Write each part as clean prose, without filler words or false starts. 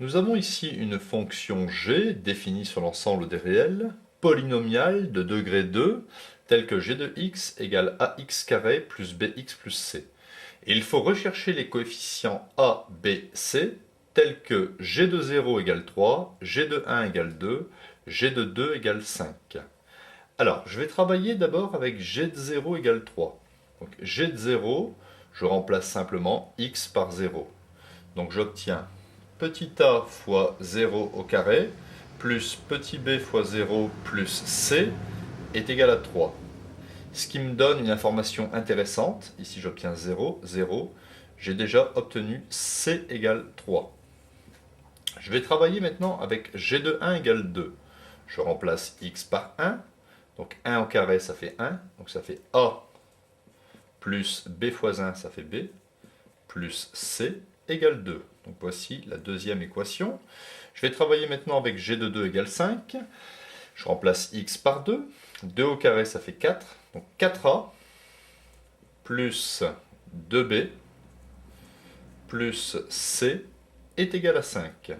Nous avons ici une fonction g définie sur l'ensemble des réels, polynomiale de degré 2, telle que g de x égale ax carré plus bx plus c. Et il faut rechercher les coefficients a, b, c, tels que g de 0 égale 3, g de 1 égale 2, g de 2 égale 5. Alors, je vais travailler d'abord avec g de 0 égale 3. Donc, g de 0, je remplace simplement x par 0. Donc, j'obtiens petit a fois 0 au carré, plus petit b fois 0 plus c est égal à 3. Ce qui me donne une information intéressante. Ici, j'obtiens 0, 0. J'ai déjà obtenu c égale 3. Je vais travailler maintenant avec g de 1 égale 2. Je remplace x par 1. Donc 1 au carré, ça fait 1. Donc ça fait a plus b fois 1, ça fait b, plus c égale 2. Donc voici la deuxième équation. Je vais travailler maintenant avec g de 2 égale 5. Je remplace x par 2. 2 au carré, ça fait 4. Donc 4a plus 2b plus c est égal à 5.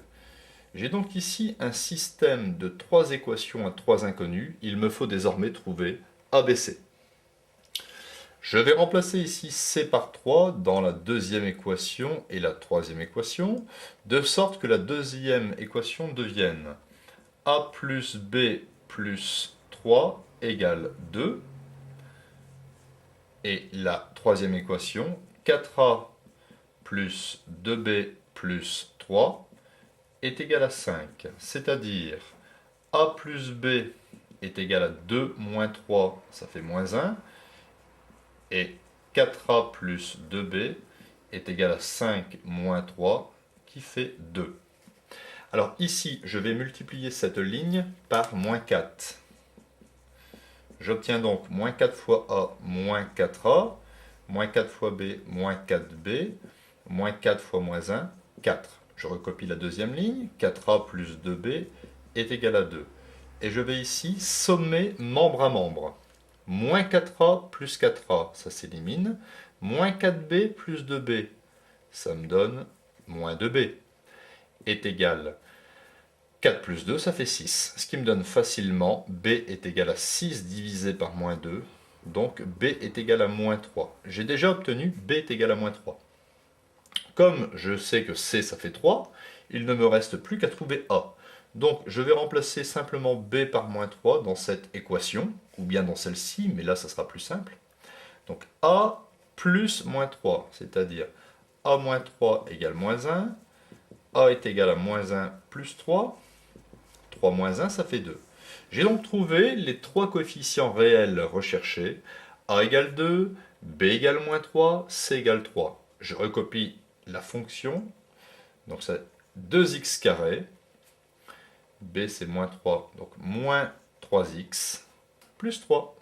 J'ai donc ici un système de 3 équations à 3 inconnues. Il me faut désormais trouver ABC. Je vais remplacer ici c par 3 dans la deuxième équation et la troisième équation, de sorte que la deuxième équation devienne a plus b plus 3 égale 2. Et la troisième équation, 4a plus 2b plus 3 est égal à 5. C'est-à-dire a plus b est égal à 2 moins 3, ça fait moins 1. Et 4a plus 2b est égal à 5 moins 3, qui fait 2. Alors ici, je vais multiplier cette ligne par moins 4. J'obtiens donc moins 4 fois a, moins 4a, moins 4 fois b, moins 4b, moins 4 fois moins 1, 4. Je recopie la deuxième ligne, 4a plus 2b est égal à 2. Et je vais ici sommer membre à membre. Moins 4a plus 4a, ça s'élimine. Moins 4b plus 2b, ça me donne moins 2b, est égal 4 plus 2, ça fait 6. Ce qui me donne facilement b est égal à 6 divisé par moins 2. Donc b est égal à moins 3. J'ai déjà obtenu b est égal à moins 3. Comme je sais que c ça fait 3, il ne me reste plus qu'à trouver a. Donc je vais remplacer simplement b par moins 3 dans cette équation, ou bien dans celle-ci, mais là ça sera plus simple. Donc a plus moins 3, c'est-à-dire a moins 3 égale moins 1, a est égal à moins 1 plus 3, 3 moins 1, ça fait 2. J'ai donc trouvé les trois coefficients réels recherchés. A égale 2, B égale moins 3, C égale 3. Je recopie la fonction. Donc c'est 2x carré. B c'est moins 3, donc moins 3x plus 3.